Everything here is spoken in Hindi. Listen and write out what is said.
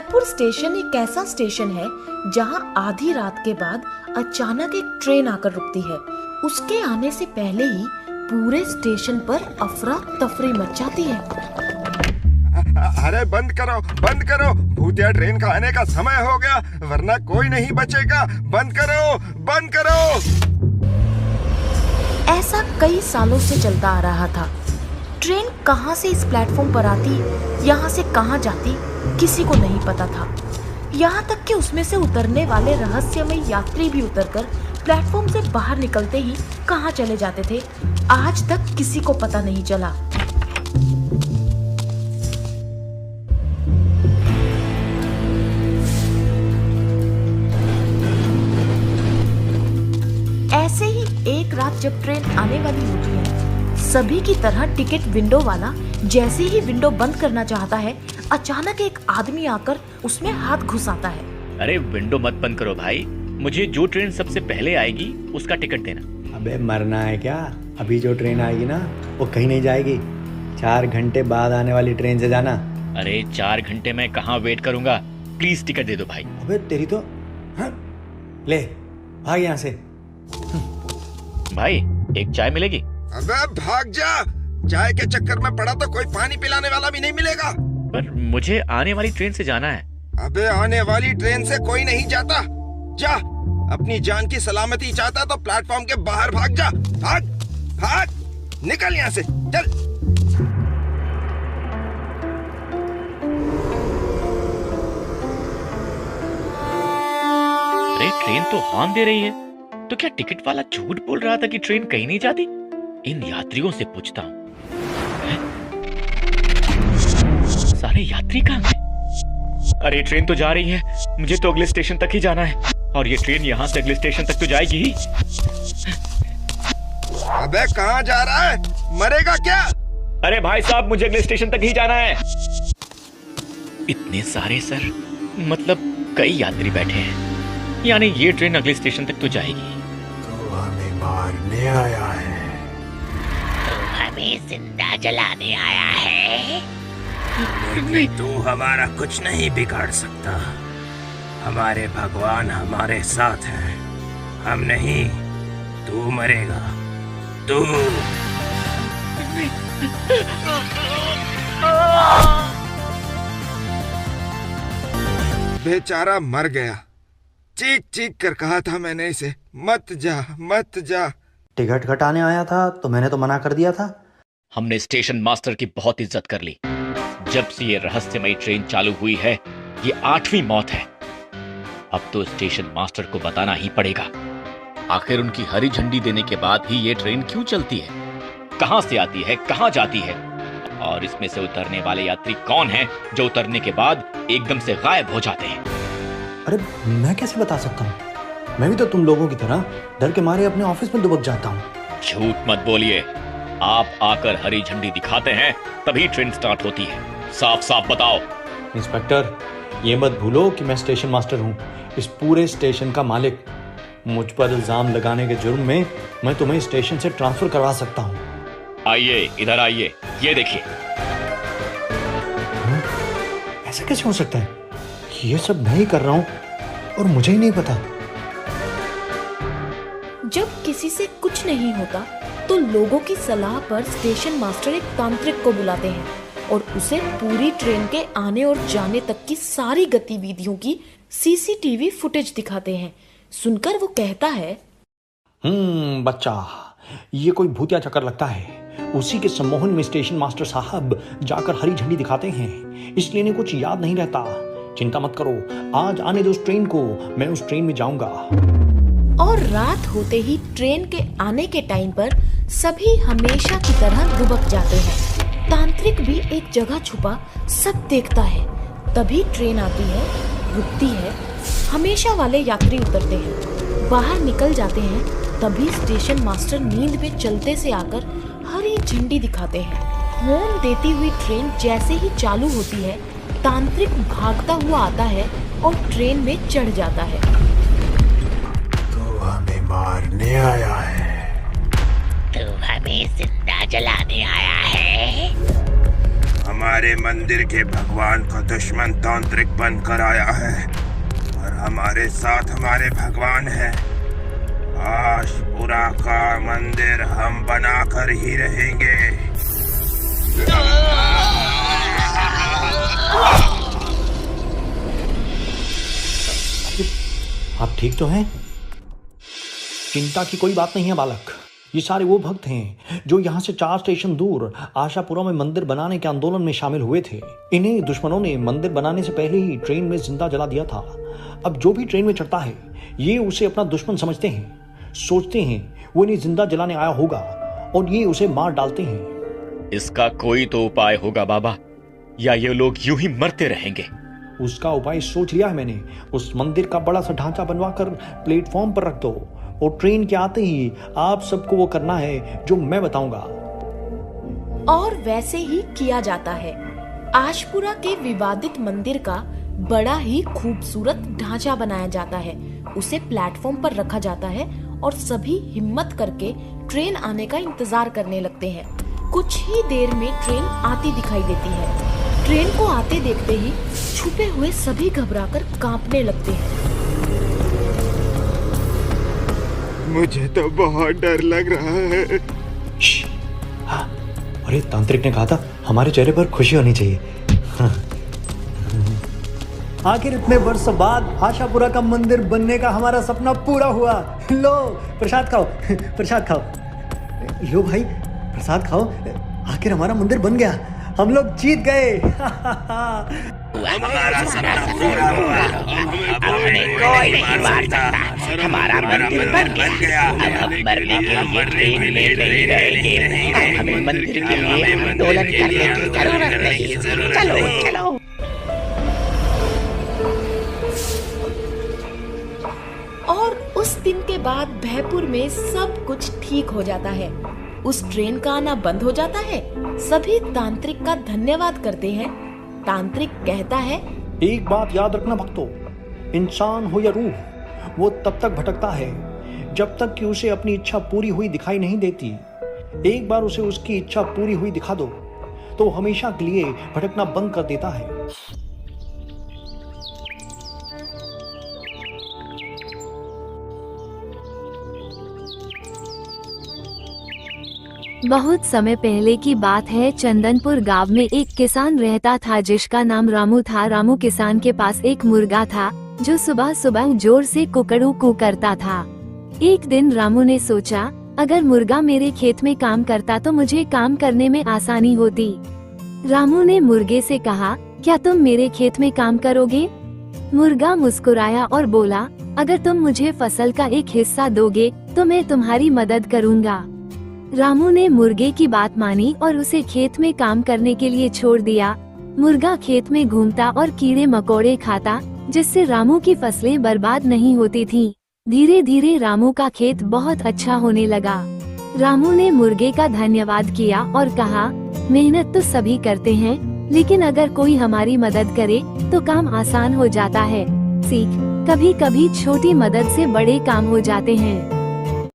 जयपुर स्टेशन एक ऐसा स्टेशन है जहां आधी रात के बाद अचानक एक ट्रेन आकर रुकती है। उसके आने से पहले ही पूरे स्टेशन पर अफरा तफरी मच जाती है। अरे बंद करो, भूतिया ट्रेन का आने का समय हो गया, वरना कोई नहीं बचेगा। बंद करो। ऐसा कई सालों से चलता आ रहा था। ट्रेन कहां से इस प्लेटफॉर्म पर आती, यहां से कहां जाती, किसी को नहीं पता था। यहाँ तक कि उसमें से उतरने वाले रहस्यमय यात्री भी उतरकर प्लेटफॉर्म से बाहर निकलते ही कहां चले जाते थे, आज तक किसी को पता नहीं चला। ऐसे ही एक रात जब ट्रेन आने वाली होती है, सभी की तरह टिकट विंडो वाला जैसे ही विंडो बंद करना चाहता है, अचानक एक आदमी आकर उसमें हाथ घुसाता है। अरे विंडो मत बंद करो भाई, मुझे जो ट्रेन सबसे पहले आएगी उसका टिकट देना। अबे मरना है क्या? अभी जो ट्रेन आएगी ना वो कहीं नहीं जाएगी, 4 घंटे बाद आने वाली ट्रेन से जाना। अरे 4 घंटे में कहाँ वेट करूंगा, प्लीज टिकट दे दो भाई। अबे तेरी तो ले भाग यहाँ से। भाई एक चाय मिलेगी? अबे भाग जा, चाय के चक्कर में पड़ा तो कोई पानी पिलाने वाला भी नहीं मिलेगा। पर मुझे आने वाली ट्रेन से जाना है। अबे आने वाली ट्रेन से कोई नहीं जाता, जा। अपनी जान की सलामती चाहता तो प्लेटफॉर्म के बाहर भाग जा। भाग, निकल यहाँ से, चल। अरे ट्रेन तो हॉर्न दे रही है, तो क्या टिकट वाला झूठ बोल रहा था कि ट्रेन कहीं नहीं जाती? इन यात्रियों से पूछता हूँ। सारे यात्री कहाँ हैं? अरे ट्रेन तो जा रही है, मुझे तो अगले स्टेशन तक ही जाना है, और ये ट्रेन यहाँ से अगले स्टेशन तक तो जाएगी ही। अबे कहाँ जा रहा है, मरेगा क्या? अरे भाई साहब, मुझे अगले स्टेशन तक ही जाना है। इतने सारे सर, मतलब कई यात्री बैठे हैं, यानी ये ट्रेन अगले स्टेशन तक तो जाएगी। तो हमें मारने आया है, तो हमें जिंदा जलाने आया है। लेकिन तू हमारा कुछ नहीं बिगाड़ सकता, हमारे भगवान हमारे साथ हैं। हम नहीं, तू मरेगा, तू। बेचारा मर गया, चीख कर कहा था मैंने इसे, मत जा। टिकट कटाने आया था तो मैंने तो मना कर दिया था। हमने स्टेशन मास्टर की बहुत इज्जत कर ली। जब से ये रहस्यमयी ट्रेन चालू हुई है, ये 8वीं मौत है। अब तो स्टेशन मास्टर को बताना ही पड़ेगा, आखिर उनकी हरी झंडी देने के बाद ही ये ट्रेन क्यों चलती है, कहां से आती है, कहां जाती है, और इसमें से उतरने वाले यात्री कौन हैं जो उतरने के बाद एकदम से गायब हो जाते हैं। अरे मैं कैसे बता सकता हूँ, मैं भी तो तुम लोगों की तरह डर के मारे अपने ऑफिस में दुबक जाता हूँ। झूठ मत बोलिए, आप आकर हरी झंडी दिखाते हैं तभी ट्रेन स्टार्ट होती है, साफ साफ बताओ। इंस्पेक्टर, ये मत भूलो कि मैं स्टेशन मास्टर हूँ, इस पूरे स्टेशन का मालिक। मुझ पर इल्जाम लगाने के जुर्म में मैं तुम्हें स्टेशन से ट्रांसफर करवा सकता हूँ। आइए, इधर आइए, ये देखिए। ऐसा कैसे हो सकता है? ये सब मैं ही कर रहा हूँ और मुझे ही नहीं पता। जब किसी से कुछ नहीं होता तो लोगों की सलाह पर स्टेशन मास्टर एक तांत्रिक को बुलाते हैं और उसे पूरी ट्रेन के आने और जाने तक की सारी गतिविधियों की सीसीटीवी फुटेज दिखाते हैं। सुनकर वो कहता है, बच्चा, ये कोई भूतिया चक्कर लगता है। उसी के सम्मोहन में स्टेशन मास्टर साहब जाकर हरी झंडी दिखाते हैं, इसलिए इन्हें कुछ याद नहीं रहता। चिंता मत करो, आज आने दो उस ट्रेन को, मैं उस ट्रेन में जाऊंगा। और रात होते ही ट्रेन के आने के टाइम पर सभी हमेशा की तरह दुबक जाते हैं। तांत्रिक भी एक जगह छुपा सब देखता है। तभी ट्रेन आती है, रुकती है, हमेशा वाले यात्री उतरते हैं, बाहर निकल जाते हैं। तभी स्टेशन मास्टर नींद में चलते से आकर हरी झंडी दिखाते हैं। हॉर्न देती हुई ट्रेन जैसे ही चालू होती है, तांत्रिक भागता हुआ आता है और ट्रेन में चढ़ जाता है। तो हमें मारने आया है, तो हमें जिंदा जलाने आया है। हमारे मंदिर के भगवान को दुश्मन तांत्रिक बनकर आया है और हमारे साथ हमारे भगवान है। आशपुरा का मंदिर हम बनाकर ही रहेंगे। आप ठीक तो हैं? चिंता की कोई बात नहीं है बालक। ये सारे वो भक्त हैं जो यहाँ से 4 स्टेशन दूर आशापुरा में मंदिर बनाने के आंदोलन में शामिल हुए थे। इन्हें दुश्मनों ने मंदिर बनाने से पहले ही ट्रेन में जिंदा जला दिया था। अब जो भी ट्रेन में चढ़ता है ये उसे अपना दुश्मन समझते हैं, सोचते हैं वो इन्हें जिंदा जलाने आया होगा और ये उसे मार डालते हैं। इसका कोई तो उपाय होगा बाबा, या ये लोग यूं ही मरते रहेंगे। उसका उपाय सोच लिया है मैंने। उस मंदिर का बड़ा सा ढांचा बनवाकर प्लेटफॉर्म पर रख दो और ट्रेन के आते ही आप सबको वो करना है जो मैं बताऊंगा। और वैसे ही किया जाता है। आशपुरा के विवादित मंदिर का बड़ा ही खूबसूरत ढांचा बनाया जाता है, उसे प्लेटफॉर्म पर रखा जाता है और सभी हिम्मत करके ट्रेन आने का इंतजार करने लगते हैं। कुछ ही देर में ट्रेन आती दिखाई देती है। ट्रेन को आते देखते ही छुपे हुए सभी घबराकर कांपने लगते हैं। मुझे तो बहुत डर लग रहा है। हाँ, अरे तांत्रिक ने कहा था हमारे चेहरे पर खुशी होनी चाहिए। आखिर इतने वर्षों बाद आशापुरा का मंदिर बनने का हमारा सपना पूरा हुआ। लो प्रसाद खाओ, प्रसाद खाओ। लो भाई प्रसाद खाओ। आखिर हमारा मंदिर बन गया, हम लोग जीत गए। हमारा सपना पूरा हुआ। अब हमें कोई नहीं मार सकता। हमारा मंदिर बन गया। अब हम मरने के लिए ट्रेन में नहीं रहेंगे। हमें मंदिर के लिए आंदोलन करने की जरूरत नहीं। चलो चलो। और उस दिन के बाद भयपुर में सब कुछ ठीक हो जाता है। उस ट्रेन का आना बंद हो जाता है। सभी तांत्रिक का धन्यवाद करते हैं। तांत्रिक कहता है, एक बात याद रखना भक्तों, इंसान हो या रूह, वो तब तक भटकता है जब तक कि उसे अपनी इच्छा पूरी हुई दिखाई नहीं देती। एक बार उसे उसकी इच्छा पूरी हुई दिखा दो तो हमेशा के लिए भटकना बंद कर देता है। बहुत समय पहले की बात है। चंदनपुर गांव में एक किसान रहता था जिसका नाम रामू था। रामू किसान के पास एक मुर्गा था जो सुबह सुबह जोर से कुकड़ू कू करता था। एक दिन रामू ने सोचा, अगर मुर्गा मेरे खेत में काम करता तो मुझे काम करने में आसानी होती। रामू ने मुर्गे से कहा, क्या तुम मेरे खेत में काम करोगे? मुर्गा मुस्कुराया और बोला, अगर तुम मुझे फसल का एक हिस्सा दोगे तो मैं तुम्हारी मदद करूँगा। रामू ने मुर्गे की बात मानी और उसे खेत में काम करने के लिए छोड़ दिया। मुर्गा खेत में घूमता और कीड़े मकोड़े खाता, जिससे रामू की फसलें बर्बाद नहीं होती थीं। धीरे धीरे रामू का खेत बहुत अच्छा होने लगा। रामू ने मुर्गे का धन्यवाद किया और कहा, मेहनत तो सभी करते हैं, लेकिन अगर कोई हमारी मदद करे तो काम आसान हो जाता है। सीख, कभी कभी छोटी मदद से बड़े काम हो जाते हैं।